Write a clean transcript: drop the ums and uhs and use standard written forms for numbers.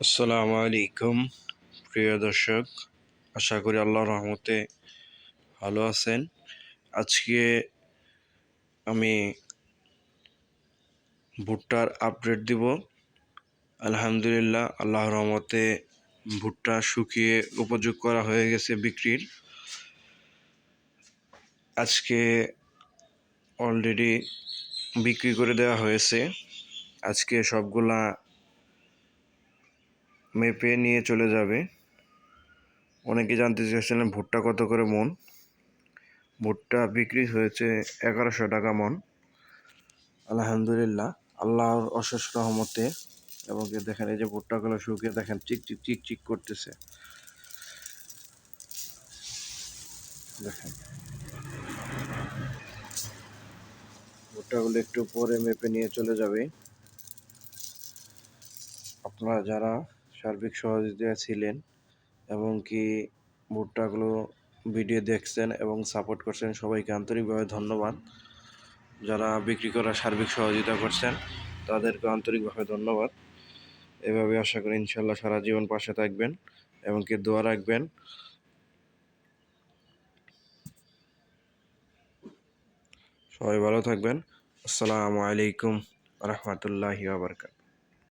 আসসালামু আলাইকুম প্রিয় দর্শক, আশা করি আল্লাহর রহমতে ভালো আছেন। আজকে আমি ভুট্টার আপডেট দিব। আলহামদুলিল্লাহ, আল্লাহর রহমতে ভুট্টা শুকিয়ে উপযোগ করা হয়ে গেছে বিক্রির। আজকে অলরেডি বিক্রি করে দেওয়া হয়েছে। আজকে সবগুলা মেপে নিয়ে চলে যাবে। অনেকে জানতে চেয়েছিলেন ভুট্টা কত করে মন। ভুট্টা বিক্রি হয়েছে 1100 টাকা মন। আলহামদুলিল্লাহ, আল্লাহর অশেষ রহমতে। এবং দেখেন, এই যে ভুট্টাগুলো শুকিয়ে দেখেন চিক চিক চিক করতেছে। দেখেন ভুট্টাগুলো একটু পরে মেপে নিয়ে চলে যাবে। আপনারা যারা সার্বিক সহযোগিতা ছিলেন এবং কি ভুট্টাগুলো ভিডিও দেখছেন এবং সাপোর্ট করছেন, সবাইকে আন্তরিকভাবে ধন্যবাদ। যারা বিক্রি করার সার্বিক সহযোগিতা করছেন তাদেরকে আন্তরিকভাবে ধন্যবাদ। এভাবে আশা করি ইনশাল্লাহ সারা জীবন পাশে থাকবেন এবং কি দোয়া রাখবেন। সবাই ভালো থাকবেন। আসসালামু আলাইকুম রহমতুল্লাহি ওয়া বারাকাতুহু।